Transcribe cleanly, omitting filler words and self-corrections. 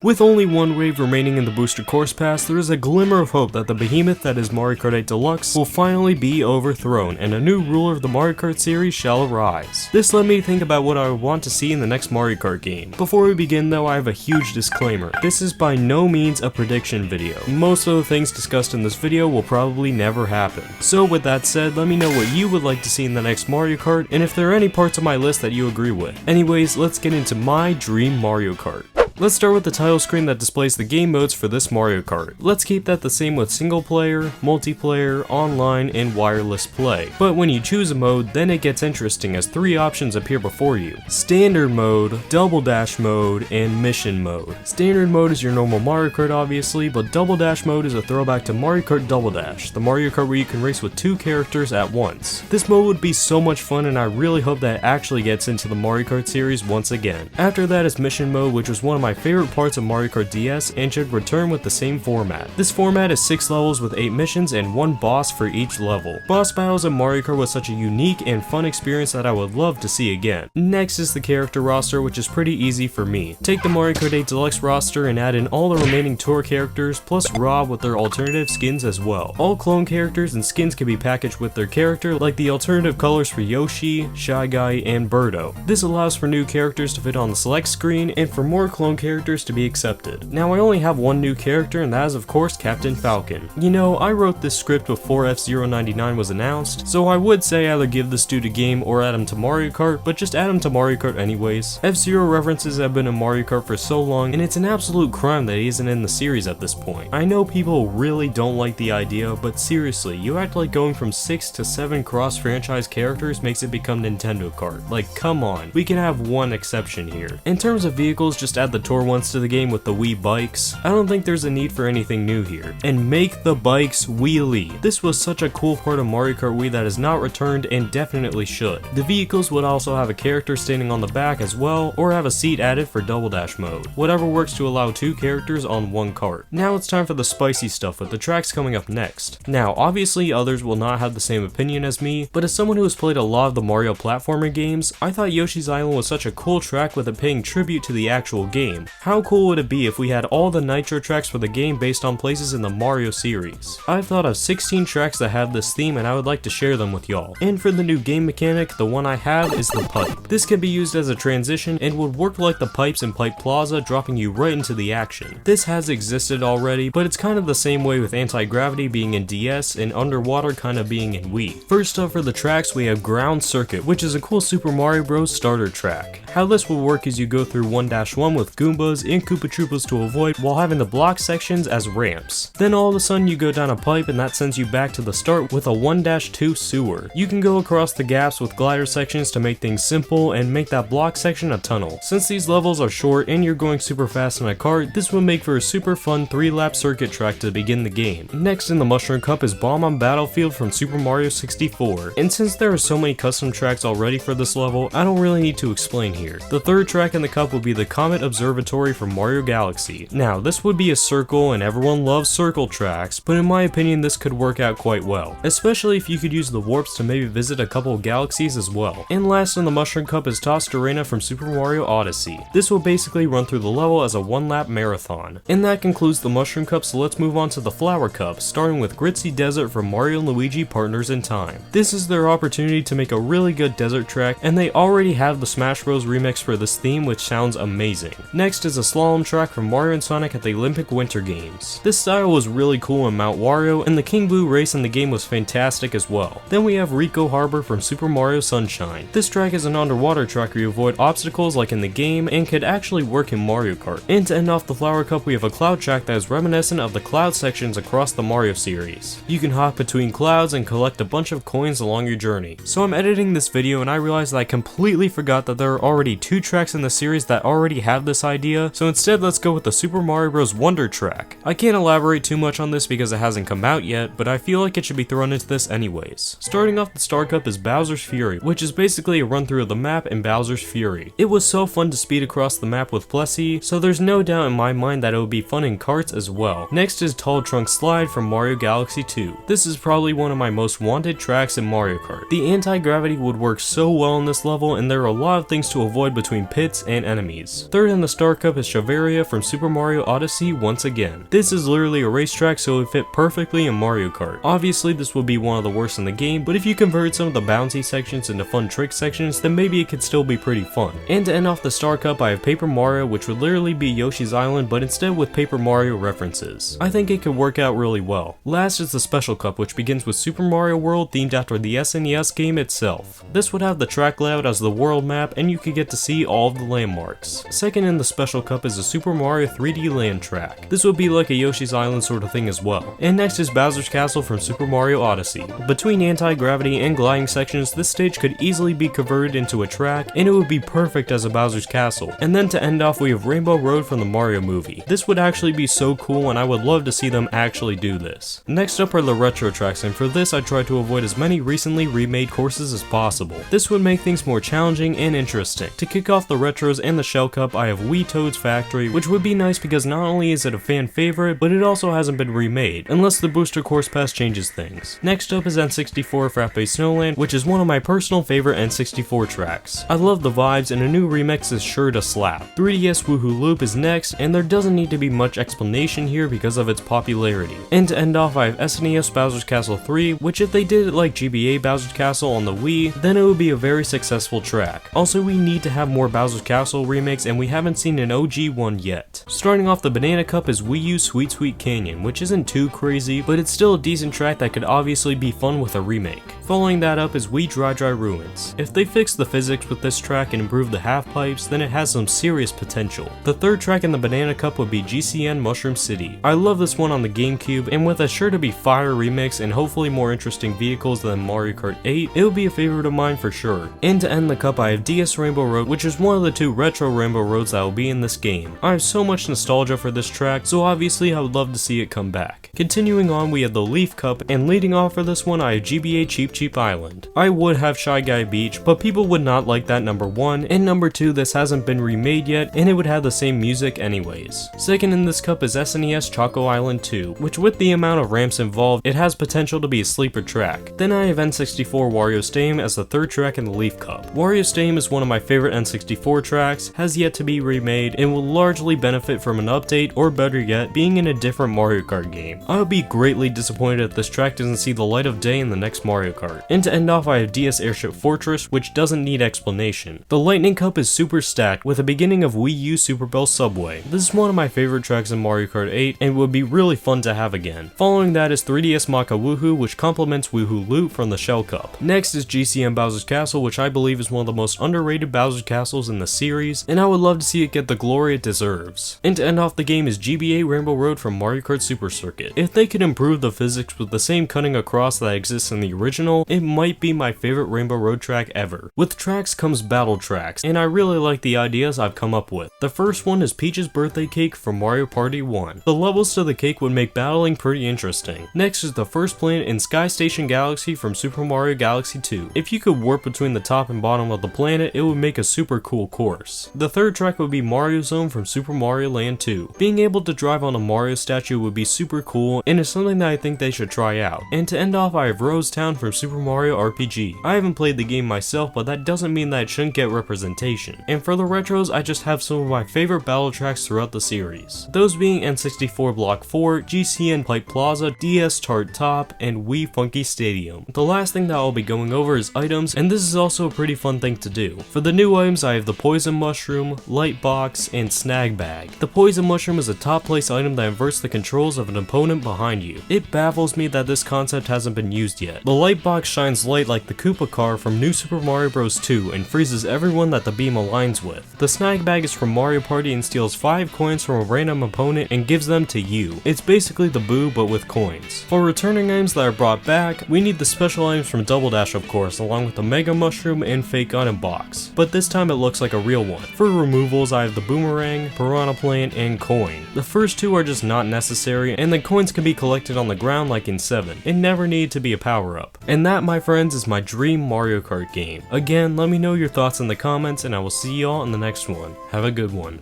With only one wave remaining in the booster course pass, there is a glimmer of hope that the behemoth that is Mario Kart 8 Deluxe will finally be overthrown, and a new ruler of the Mario Kart series shall arise. This led me to think about what I would want to see in the next Mario Kart game. Before we begin though, I have a huge disclaimer. This is by no means a prediction video. Most of the things discussed in this video will probably never happen. So with that said, let me know what you would like to see in the next Mario Kart, and if there are any parts of my list that you agree with. Anyways, let's get into my dream Mario Kart. Let's start with the title screen that displays the game modes for this Mario Kart. Let's keep that the same with single player, multiplayer, online, and wireless play. But when you choose a mode, then it gets interesting as 3 options appear before you. Standard mode, Double Dash mode, and mission mode. Standard mode is your normal Mario Kart obviously, but Double Dash mode is a throwback to Mario Kart Double Dash, the Mario Kart where you can race with 2 characters at once. This mode would be so much fun, and I really hope that it actually gets into the Mario Kart series once again. After that is mission mode, which was one of my favorite parts of Mario Kart DS and should return with the same format. This format is 6 levels with 8 missions and 1 boss for each level. Boss battles in Mario Kart was such a unique and fun experience that I would love to see again. Next is the character roster, which is pretty easy for me. Take the Mario Kart 8 Deluxe roster and add in all the remaining tour characters plus Rob with their alternative skins as well. All clone characters and skins can be packaged with their character, like the alternative colors for Yoshi, Shy Guy, and Birdo. This allows for new characters to fit on the select screen and for more clone characters to be accepted. Now I only have one new character, and that is of course Captain Falcon. You know, I wrote this script before F-Zero 99 was announced, so I would say either give this dude a game or add him to Mario Kart, but just add him to Mario Kart anyways. F-Zero references have been in Mario Kart for so long, and it's an absolute crime that he isn't in the series at this point. I know people really don't like the idea, but seriously, you act like going from 6 to 7 cross-franchise characters makes it become Nintendo Kart. Like, come on, we can have one exception here. In terms of vehicles, just add the tour ones to the game with the Wii bikes. I don't think there's a need for anything new here. And make the bikes wheelie. This was such a cool part of Mario Kart Wii that is not returned and definitely should. The vehicles would also have a character standing on the back as well, or have a seat added for Double Dash mode. Whatever works to allow 2 characters on 1 kart. Now it's time for the spicy stuff with the tracks coming up next. Now obviously others will not have the same opinion as me, but as someone who has played a lot of the Mario platformer games, I thought Yoshi's Island was such a cool track with it paying tribute to the actual game. How cool would it be if we had all the Nitro tracks for the game based on places in the Mario series? I've thought of 16 tracks that have this theme, and I would like to share them with y'all. And for the new game mechanic, the one I have is the pipe. This can be used as a transition and would work like the pipes in Pipe Plaza, dropping you right into the action. This has existed already, but it's kind of the same way with anti-gravity being in DS and underwater kind of being in Wii. First up for the tracks, we have Ground Circuit, which is a cool Super Mario Bros. Starter track. How this will work is you go through 1-1 with Goombas and Koopa Troopas to avoid while having the block sections as ramps. Then all of a sudden you go down a pipe and that sends you back to the start with a 1-2 sewer. You can go across the gaps with glider sections to make things simple and make that block section a tunnel. Since these levels are short and you're going super fast in a kart, this will make for a super fun 3-lap circuit track to begin the game. Next in the Mushroom Cup is Bomb on Battlefield from Super Mario 64. And since there are so many custom tracks already for this level, I don't really need to explain here. The third track in the cup will be the Comet Observatory from Mario Galaxy. Now this would be a circle and everyone loves circle tracks, but in my opinion this could work out quite well, especially if you could use the warps to maybe visit a couple of galaxies as well. And last in the Mushroom Cup is Tossed Arena from Super Mario Odyssey. This will basically run through the level as a 1-lap marathon. And that concludes the Mushroom Cup, so let's move on to the Flower Cup, starting with Gritzy Desert from Mario and Luigi Partners in Time. This is their opportunity to make a really good desert track, and they already have the Smash Bros remix for this theme, which sounds amazing. Next is a slalom track from Mario and Sonic at the Olympic Winter Games. This style was really cool in Mount Wario, and the King Boo race in the game was fantastic as well. Then we have Rico Harbor from Super Mario Sunshine. This track is an underwater track where you avoid obstacles like in the game and could actually work in Mario Kart. And to end off the Flower Cup, we have a cloud track that is reminiscent of the cloud sections across the Mario series. You can hop between clouds and collect a bunch of coins along your journey. So I'm editing this video and I realized that I completely forgot that there are already 2 tracks in the series that already have this idea, so instead let's go with the Super Mario Bros. Wonder track. I can't elaborate too much on this because it hasn't come out yet, but I feel like it should be thrown into this anyways. Starting off the Star Cup is Bowser's Fury, which is basically a run through of the map in Bowser's Fury. It was so fun to speed across the map with Plessie, so there's no doubt in my mind that it would be fun in karts as well. Next is Tall Trunk Slide from Mario Galaxy 2. This is probably one of my most wanted tracks in Mario Kart. The anti-gravity would work so well in this level, and there are a lot of things to avoid between pits and enemies. Third in the Star Cup is Chavaria from Super Mario Odyssey once again. This is literally a racetrack, so it would fit perfectly in Mario Kart. Obviously this would be one of the worst in the game, but if you convert some of the bouncy sections into fun trick sections, then maybe it could still be pretty fun. And to end off the Star Cup, I have Paper Mario, which would literally be Yoshi's Island, but instead with Paper Mario references. I think it could work out really well. Last is the Special Cup, which begins with Super Mario World themed after the SNES game itself. This would have the track layout as the world map, and you could get to see all of the landmarks. Second in the Special Cup is a Super Mario 3D land track. This would be like a Yoshi's Island sort of thing as well. And next is Bowser's Castle from Super Mario Odyssey. Between anti-gravity and gliding sections, this stage could easily be converted into a track, and it would be perfect as a Bowser's Castle. And then to end off, we have Rainbow Road from the Mario movie. This would actually be so cool, and I would love to see them actually do this. Next up are the retro tracks, and for this I tried to avoid as many recently remade courses as possible. This would make things more challenging and interesting. To kick off the retros and the Shell Cup, I have Wii Toad's Factory, which would be nice because not only is it a fan favorite, but it also hasn't been remade, unless the Booster Course Pass changes things. Next up is N64 Frappe Snowland, which is one of my personal favorite N64 tracks. I love the vibes, and a new remix is sure to slap. 3DS Woohoo Loop is next, and there doesn't need to be much explanation here because of its popularity. And to end off, I have SNES Bowser's Castle 3, which if they did it like GBA Bowser's Castle on the Wii, then it would be a very successful track. Also, we need to have more Bowser's Castle remakes, and we haven't seen an OG one yet. Starting off the Banana Cup is Wii U Sweet Sweet Canyon, which isn't too crazy, but it's still a decent track that could obviously be fun with a remake. Following that up is Wii Dry Dry Ruins. If they fix the physics with this track and improve the half pipes, then it has some serious potential. The third track in the Banana Cup would be GCN Mushroom City. I love this one on the GameCube, and with a sure to be fire remix and hopefully more interesting vehicles than Mario Kart 8, it would be a favorite of mine for sure. And to end the cup, I have DS Rainbow Road, which is one of the two retro Rainbow Roads that will be in this game. I have so much nostalgia for this track, so obviously I would love to see it come back. Continuing on, we have the Leaf Cup, and leading off for this one, I have GBA Cheap Cheap Island. I would have Shy Guy Beach, but people would not like that, number one, and number two, this hasn't been remade yet, and it would have the same music anyways. Second in this cup is SNES Choco Island 2, which with the amount of ramps involved, it has potential to be a sleeper track. Then I have N64 Wario's Theme as the third track in the Leaf Cup. Wario's Theme is one of my favorite N64 tracks, has yet to be remade, and will largely benefit from an update, or better yet, being in a different Mario Kart game. I would be greatly disappointed if this track doesn't see the light of day in the next Mario Kart. And to end off, I have DS Airship Fortress, which doesn't need explanation. The Lightning Cup is super stacked, with a beginning of Wii U Super Bell Subway. This is one of my favorite tracks in Mario Kart 8, and would be really fun to have again. Following that is 3DS Maka Woohoo, which complements Woohoo Loop from the Shell Cup. Next is GCN Bowser's Castle, which I believe is one of the most underrated Bowser's Castles in the series, and I would love to see it get the glory it deserves. And to end off the game is GBA Rainbow Road from Mario Kart Super Circuit. If they could improve the physics with the same cutting across that exists in the original, it might be my favorite Rainbow Road track ever. With tracks comes battle tracks, and I really like the ideas I've come up with. The first one is Peach's Birthday Cake from Mario Party 1. The levels to the cake would make battling pretty interesting. Next is the first planet in Sky Station Galaxy from Super Mario Galaxy 2. If you could warp between the top and bottom of the planet, it would make a super cool course. The third track would be Mario Zone from Super Mario Land 2. Being able to drive on a Mario statue would be super cool, and is something that I think they should try out. And to end off, I have Rose Town from Super Mario RPG. I haven't played the game myself, but that doesn't mean that it shouldn't get representation. And for the retros, I just have some of my favorite battle tracks throughout the series. Those being N64 Block 4, GCN Pipe Plaza, DS Tart Top, and Wii Funky Stadium. The last thing that I'll be going over is items, and this is also a pretty fun thing to do. For the new items, I have the Poison Mushroom, Light Box, and Snag Bag. The Poison Mushroom is a top place item that inverts the controls of an opponent behind you. It baffles me that this concept hasn't been used yet. The Light Box shines light like the Koopa car from New Super Mario Bros. 2 and freezes everyone that the beam aligns with. The Snag Bag is from Mario Party and steals 5 coins from a random opponent and gives them to you. It's basically the Boo but with coins. For returning items that are brought back, we need the special items from Double Dash of course, along with the Mega Mushroom and Fake Item Box, but this time it looks like a real one. For removals, I have the Boomerang, Piranha Plant, and Coin. The first two are just not necessary, and the coins can be collected on the ground like in 7. It never needed to be a power-up. And that, my friends, is my dream Mario Kart game. Again, let me know your thoughts in the comments, and I will see y'all in the next one. Have a good one.